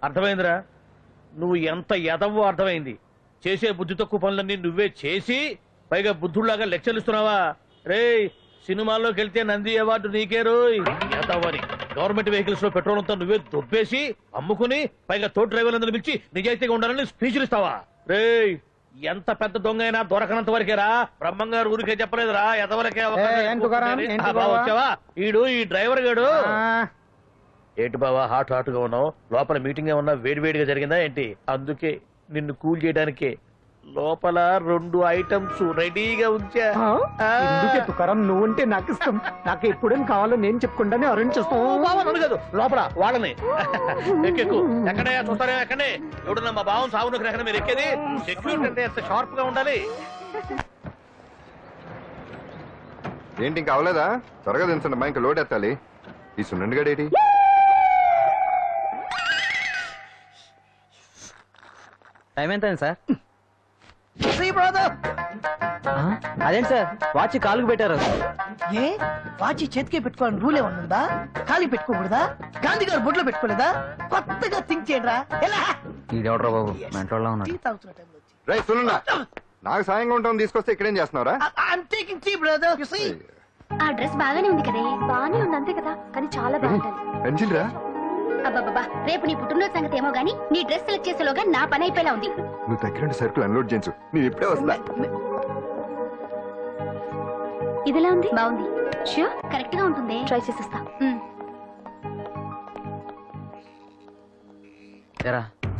అర్థమైందిరా? నువ్వు ఎంత ఎదవో అర్థమైంది. చేసే బుద్ధి తక్కువ పనులన్నీ నువ్వే చేసి పైగా బుద్ధుళ్లాగా లెక్చర్లు ఇస్తున్నావా? రే, సినిమాల్లోకి వెళ్తే నంది అవార్డు నీకే రోయ్. ఎదవని గవర్నమెంట్ వెహికల్స్ లో పెట్రోల్ అంతా నువ్వే దొబ్బేసి అమ్ముకుని పైగా తోటి డ్రైవర్లందరూ పిలిచి నిజాయితీగా ఉండాలని స్పీచ్లు ఇస్తావా? రే, ఎంత పెద్ద దొంగ అయినా దొరకనంత వరకేరా. బ్రహ్మంగారు ఊరికే చెప్పలేదురా, ఎదవలకే వచ్చావా? ఈడు ఈ డ్రైవర్ గాడు. ఏంటి బావా హాట్ హాట్ గా ఉన్నావు? లోపల మీటింగ్ ఏమన్నా వేడివేడిగా జరిగిందా ఏంటి? అందుకే నిన్ను కూల్ చేయడానికే లోపల 2 ఐటమ్స్ రెడీగా ఉంచా. నువ్వుంటే నాకు ఇష్టం. నాకు ఎప్పుడేం కావాలో నేను చెప్పుకుంటానే అరేంజ్ చేస్తాను కాదు, లోపల వాళ్ళని ఎక్కెక్కు. ఎక్కడయ్యా చూస్తారా? ఎక్కడే ఎవడన్నా మా బావం సాగునకు ఎక్కడ మీరు ఎక్కేది? సెక్యూరిటీ అంటే ఎంత షార్ప్ గా ఉండాలి. ఏంటి ఇంకా అవలేదా? త్వరగా దించండి అమ్మా, ఇంకా లోడ్ ఎత్తాలి. ఈ సున్నండి గడేటి టైం ఎంత సార్? అదేంటి సార్ వాచ్ కాలుకు పెట్టారు? ఏ వాచి చేతికే పెట్టుకోవాలని రూల్ ఏమన్నా ఉందా? ఖాళీ పెట్టుకోకూడదా? గాంధీ గారు బొట్లో పెట్టుకోలేదా? కొత్తగా థింక్ చేయరా. ఎవడరా బాబు మెంటోళ్ళ ఉన్నాడు. రైట్ సునండి, నాకు సాయంగా ఉంటాం తీసుకొస్తే ఇక్కడేం చేస్తున్నారా? ఆ డ్రెస్ బాగానే ఉంది కదే. బాగానే ఉంది అంతే కదా, కానీ చాలా బాగుంటుంది. పెన్సిల్ రా. అబ్బాబ్బా, రేపు నీ పుట్టినరోజు సంగతి ఏమో గానీ నీ డ్రెస్ సెలెక్ట్ చేసేలోగా నా పని అయిపోయేలా ఉంది. నువ్వు దగ్గర సరుకులు అన్లోడ్ చేయించు, నేను ఇప్పుడే వస్తా. ఇదిలా ఉంది? బాగుంది. ష్యూర్ కరెక్ట్ గా ఉంటుంది. ట్రై చేసేస్తా.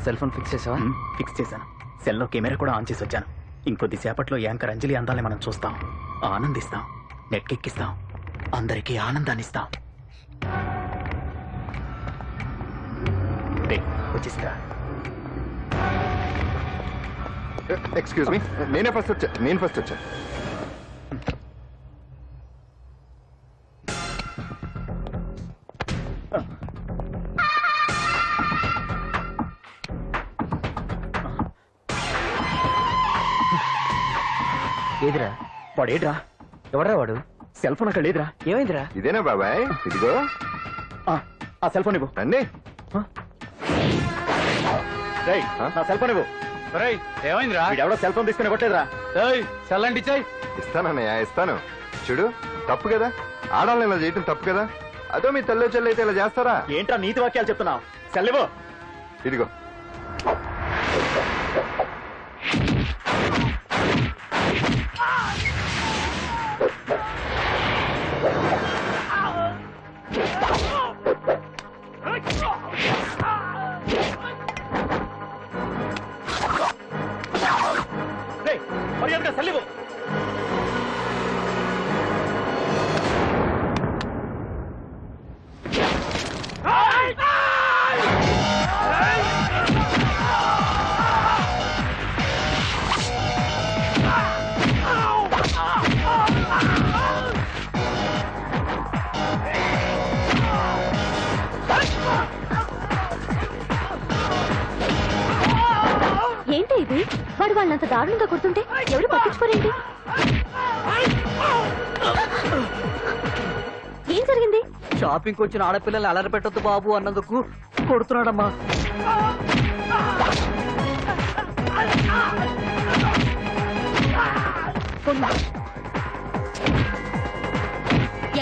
సెల్ ఫోన్ ఫిక్స్ చేసావా? ఫిక్స్ చేశాను. సెల్ లో కెమెరా కూడా ఆన్ చేసి వచ్చాను. ఇంకొద్ది సేపట్లో యాంకర్ అంజలి అందాలని మనం చూస్తాం, ఆనందిస్తాం, నెట్కెక్కిస్తాం, అందరికీ ఆనందాన్ని ఇస్తాం. వచ్చేసిందా? ఎక్స్క్యూజ్ మీ, నేను ఫస్ట్ వచ్చా. ఏదిరా వాడు? ఏడ్రా ఎవడరా వాడు? సెల్ ఫోన్ అక్కడ లేదురా. ఏమైందిరా? ఇదేనా బాబాయ్? ఇదిగో ఆ సెల్ ఫోన్ ఇవ్వు. రండి. నా సెల్ ఫోన్ ఇవ్వు. ఏమైందిరా? ఎవడో సెల్ ఫోన్ తీసుకుని ఇవ్వట్లేదురా. సెల్ అంటే ఇచ్చాయి. ఇస్తానన్నయ్య, ఇస్తాను. చూడు, తప్పు కదా, ఆడాలని ఇలా చేయటం తప్పు కదా. అదో మీ తల్లి చెల్లి అయితే ఇలా చేస్తారా? ఏంట్రా నీతి వాక్యాలు చెప్తున్నావు? సెల్ ఇవ్వు. ఇదిగో. మర్యాదగా సెల్ ఇవ్వు. ఏంటి ఇది? వాడు వాళ్ళంత దారుణంగా కొడుతుంటే ఎవరు పట్టించుకోరేంటి? ఏం జరిగింది? షాపింగ్ వచ్చిన ఆడపిల్లలు అలరి పెట్టొద్దు బాబు అన్నందుకు కొడుతున్నాడమ్మా.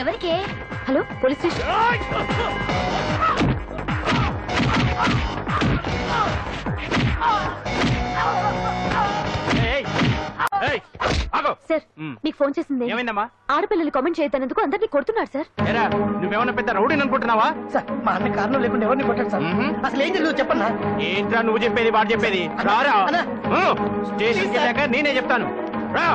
ఎవరికే? Hello, police station. సార్, మీకు ఫోన్ చేసింది. ఏమైందమ్మా? ఆడపిల్లలు కామెంట్ చేయొద్దనేందుకు అందరినీ కొడుతున్నాడు సార్. నువ్వేమన్నా పెద్ద రౌడీ అనుకుంటున్నావా? సార్, మా అన్న కారణం లేకుండా ఎవరిని కొట్టాడు సార్. అసలు ఏం జరిగిందో చెప్పన్నా. ఏంట్రా నువ్వు చెప్పేది వాడు చెప్పేది? స్టేషన్కి వెళ్ళాక నేనే చెప్తాను. రా.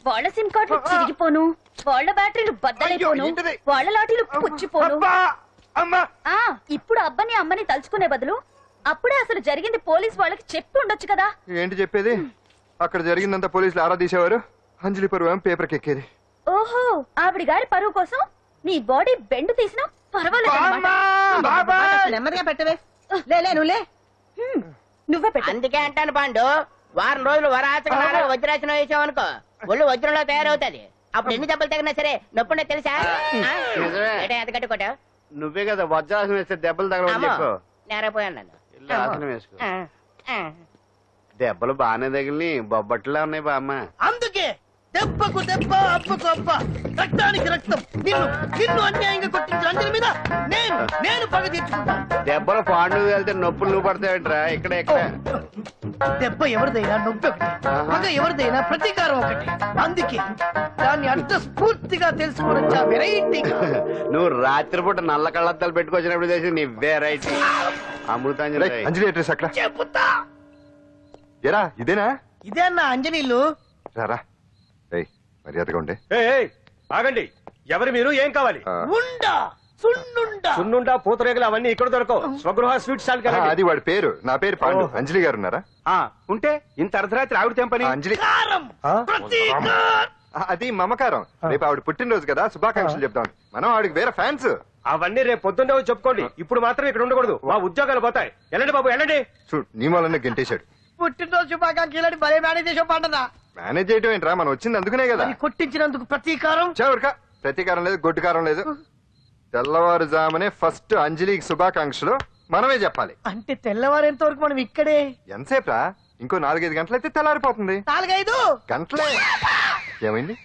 వాళ్ళ సిమ్ కార్డులు చిరిగిపోను, వాళ్ళ బ్యాటరీలు బద్దలైపోను, వాళ్ళ లాఠీలు పుచ్చిపోను. ఇప్పుడు అబ్బని అమ్మని తలుచుకునే బదులు అప్పుడే అసలు జరిగింది పోలీస్ వాళ్ళకి చెప్పి ఉండొచ్చు కదా. ఏంటి చెప్పేది? అక్కడ జరిగిందంతా పోలీసులు ఆరా తీసేవారు, అంజలి పరువు పేపర్కి ఎక్కేది. ఓహో, ఆవిడ గారి పరువు కోసం నీ బాడీ బెండు తీసినా పర్వాలేదు. నెమ్మదిగా పెట్టవే. నువ్వులే, నువ్వే పెట్టు. అందుకే అంటాను పాండు, వారం రోజులు వరాచక వజ్రాసనం వేసావనుకో ఒళ్ళు వజ్రంలో తయారవుతుంది. అప్పుడు ఎన్ని దెబ్బలు తగినా సరే నొప్పుండే తెలుసా ఎంత కట్టుకోట నువ్వే కదా వజ్రాసనం వేస్తే దెబ్బలు తగలవని చెప్పు. నేరపోయాను నన్ను ఇల్లు ఆసనం వేసుకో. దెబ్బలు బాగానే తగిలి బొబ్బట్లా ఉన్నాయి బామ్మ. అందుకే దెబ్బకు దెబ్బ అప్పకు అప్ప రక్తానికి రక్తం. నిన్ను అన్యాయంగా కొట్టించిన అంజలి మీద నేను పగ తీర్చుకుంటాను. దెబ్బలు పాండు వెళ్తే నొప్పులు నువ్వు పడతావేంట్రా? ఇక్కడ దెబ్బ ఎవరిదైనా నొప్పి ఒకటి, పగ ఎవరిదైనా ప్రతీకారం ఒకటి. అందుకే దాన్ని అర్థ స్ఫూర్తిగా తెలుసుకోవచ్చా వెరైటీ. నువ్వు రాత్రిపూట నల్ల కళ్ళద్దాలు పెట్టుకొచ్చినప్పుడు చేసి నీ వెరైటీ అమృతాంజలి. అంజలి అడ్రస్ అక్కడ చెబుతా. ఎరా ఇదేనా? ఇదే అన్న అంజనీలు. రారా మర్యాదగా ఉండే. ఆగండి, ఎవరు మీరు? ఏం కావాలి? ఉండా సున్నుండా సున్నుండా పూతరేగలు అవన్నీ ఇక్కడ దొరకవు. స్వగృహ స్వీట్ స్టాల్ కదా. అది వాడి పేరు. నా పేరు పాండు. అంజలి గారు ఉన్నారా? ఉంటే ఇంత అర్ధరాత్రి ఆవిడ తెంపని. అంజలి కారం ప్రతీకారం. అది మమకారం. రేపు ఆవిడ పుట్టినరోజు కదా, శుభాకాంక్షలు చెప్తాం. మనం ఆవిడకి వేరే ఫ్యాన్స్. అవన్నీ రేపు పొద్దున్నే వచ్చి చెప్పుకోండి. ఇప్పుడు మాత్రం ఇక్కడ ఉండకూడదు, మా ఉద్యోగాలు పోతాయి. వెళ్ళండి బాబు వెళ్ళండి. చూడు నీ వల్లనే గెంటేశాడు. పుట్టినరోజు శుభాకాంక్షలు భలే మేనేజ్ చేసావు పంటనా. మేనేజ్ చేయటం ఏంట్రా, మనం వచ్చింది అందుకునే కదా. కొట్టించినందుకు ప్రతీకారం. చవరికా ప్రతీకారం లేదు, గొడ్డుకారం లేదు. తెల్లవారుజామునే ఫస్ట్ అంజలికి శుభాకాంక్షలు మనమే చెప్పాలి. అంటే తెల్లవారేంత వరకు మనం ఇక్కడే. ఎంతసేపురా? ఇంకో 4-5 గంటలైతే తెల్లారిపోతుంది. 4-5 గంటలే. ఏమైంది?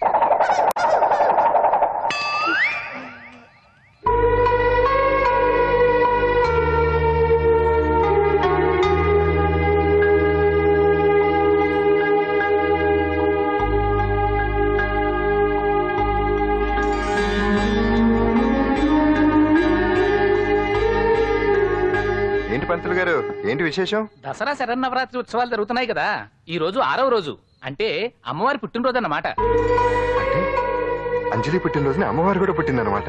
ఏంటి పంతులు గారు, ఏంటి విశేషం? దసరా శరన్నవరాత్రి ఉత్సవాలు జరుగుతున్నాయి కదా. ఈ రోజు 6వ రోజు, అంటే అమ్మవారి పుట్టినరోజు అన్నమాట. అంటే అంజలి పుట్టినరోజున అమ్మవారు కూడా పుట్టిందనమాట.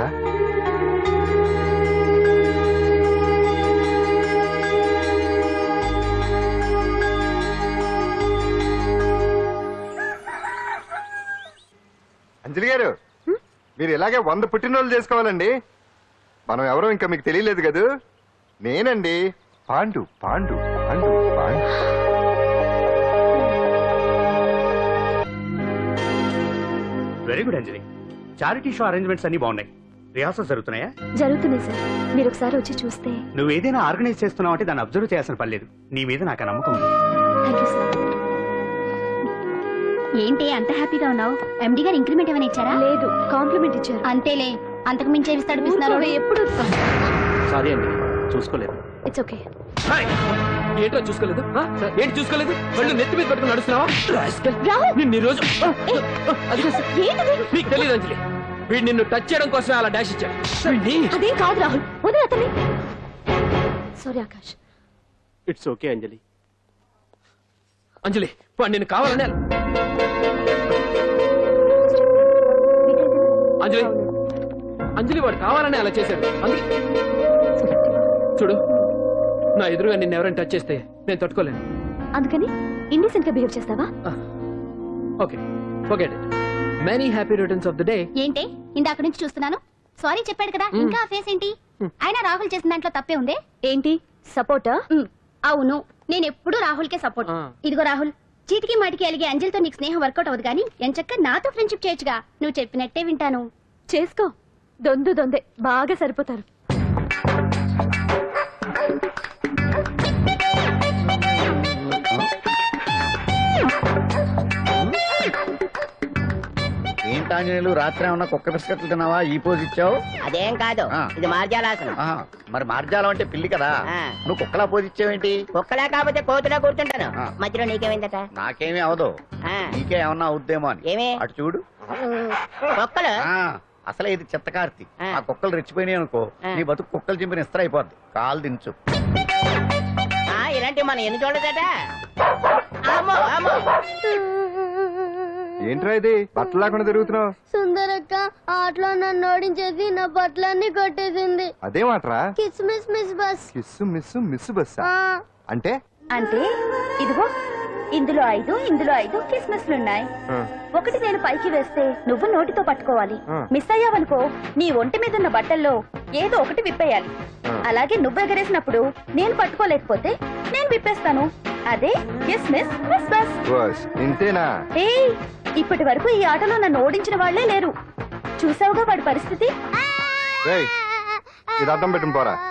అంజలి గారు, మీరు ఇలాగే 100 పుట్టినరోజులు చేసుకోవాలండి. మనం ఎవరో ఇంకా మీకు తెలియలేదు కదూ. నేనండి పాండు. పాండు పాండు పాండు. వెరీ గుడ్ అంజలి. చారిటీ షో అరేంజ్మెంట్స్ అన్ని బాగున్నాయి. రిహార్సల్స్ జరుగుతున్నాయా? జరుగుతున్నాయి సార్, మీరు ఒకసారి వచ్చి చూస్తే. నువ్వు ఏదైనా ఆర్గనైజ్ చేస్తున్నావు అంటే దాన్ని అబ్జర్వ్ చేయాల్సిన పని లేదు. నీ మీద నాకు నమ్మకం ఉంది. Thank you sir. ఏంటి అంత హ్యాపీగా ఉన్నావు? ఎండి గారు ఇంక్రిమెంట్ ఏమైనా ఇచ్చారా? లేదు, కాంప్లిమెంట్ ఇచ్చారు. అంతేలే, అంతకు మించి ఇస్తాడు. ఎప్పుడు సారీ అండి, చూసుకోలేదు. It's okay. ఏంటో చూసుకోలేదు? ఏంటి చూసుకోలేదు? వాళ్ళు నెత్తి మీద పట్టుకుని నడుస్తున్నావా? నిన్ను ఈ రోజు నీకు తెలియదు అంజలి, వీడు నిన్ను టచ్ చేయడం కోసం అలా డాష్ ఇచ్చాడు. అదేం కాదు రాహుల్, వదిలే అతన్ని. సారీ ఆకాష్. ఇట్స్ ఓకే అంజలి. అంజలి వాడు నిన్ను కావాలనే. అంజలి అంజలి వాడు కావాలనే అలా చేశాడు. చూడు, నా ఎదురుగా నిన్ను ఎవరైనా టచ్ చేస్తే నేను తట్టుకోలేను. అందుకని ఇండిసెంట్ గా బిహేవ్ చేస్తావా? Okay, forget it. Many happy returns of the day. ఏంటి ఇందాక నుంచి చూస్తున్నాను. సారీ చెప్పాడు కదా, ఇంకా ఆ ఫేస్ ఏంటి? అయినా రాహుల్ చేసిన దాంట్లో తప్పే ఉంది. ఏంటి సపోర్టా? అవును, నేను ఎప్పుడు రాహుల్ కే సపోర్ట్. ఇదిగో రాహుల్, చీటికి మాటికి అలిగే అంజలితో నీకు స్నేహం వర్కౌట్ అవ్వదు కానీ ఎంచక్క నాతో ఫ్రెండ్షిప్ చేయొచ్చుగా. నువ్వు చెప్పినట్టే వింటాను. చేసుకో, దొందే బాగా సరిపోతారు. ఏంటాంజనేయులు, రాత్రి ఏమన్నా కుక్క బిస్కెట్లు తిన్నావా? ఈ పోజ్ ఇచ్చావు. అదేం కాదు, ఇది మార్జాలాసనం. మరి మార్జాలం అంటే పిల్లి కదా, నువ్వు కుక్కలా పోజ్ ఇచ్చావేంటి? కుక్కలా కాకపోతే కోతులా కూర్చుంటాను. మధ్యలో నీకేమైందట? నాకేమీ అవదు, నీకే ఏమన్నా అవుద్దేమో అని. ఏమి? అటు చూడు. కుక్కలు అసలే ఇది చిత్తకార్తి. ఆ కుక్కలు రెచ్చిపోయినాయి అనుకో, నీ బతుకు కుక్కలు చింపిన ఇస్త్ర అయిపోద్ది. కాలు దించు. ఇలాంటివి మనం ఎన్ని చూడదట. ఏంట్రా ఇది బట్టలు లేకుండా తిరుగుతున్నావు? సుందరక్క ఆటలో నన్ను ఓడించేసి నా బట్టలన్నీ కొట్టేసింది. అదేమాట్రా? Kiss miss miss bus. Kiss miss miss బస్సా అంటే? అంటే ఇదిగో ఇందులో 5 కిస్మిస్లున్నాయి. ఒకటి నేను పైకి వేస్తే నువ్వు నోటితో పట్టుకోవాలి. మిస్ అయ్యావనుకో నీ ఒంటి మీద ఉన్న బట్టల్లో ఏదో ఒకటి విప్పేయాలి. అలాగే నువ్వు ఎగరేసినప్పుడు నేను పట్టుకోలేకపోతే నేను విప్పేస్తాను. అదే కిస్మిస్ మిస్ బస్. ఇంతేనా? ఇప్పటి వరకు ఈ ఆటలో నన్ను ఓడించిన వాళ్లే లేరు. చూసావుగా వాడి పరిస్థితి. ఇది అర్థం పెట్టుకుని పోరా.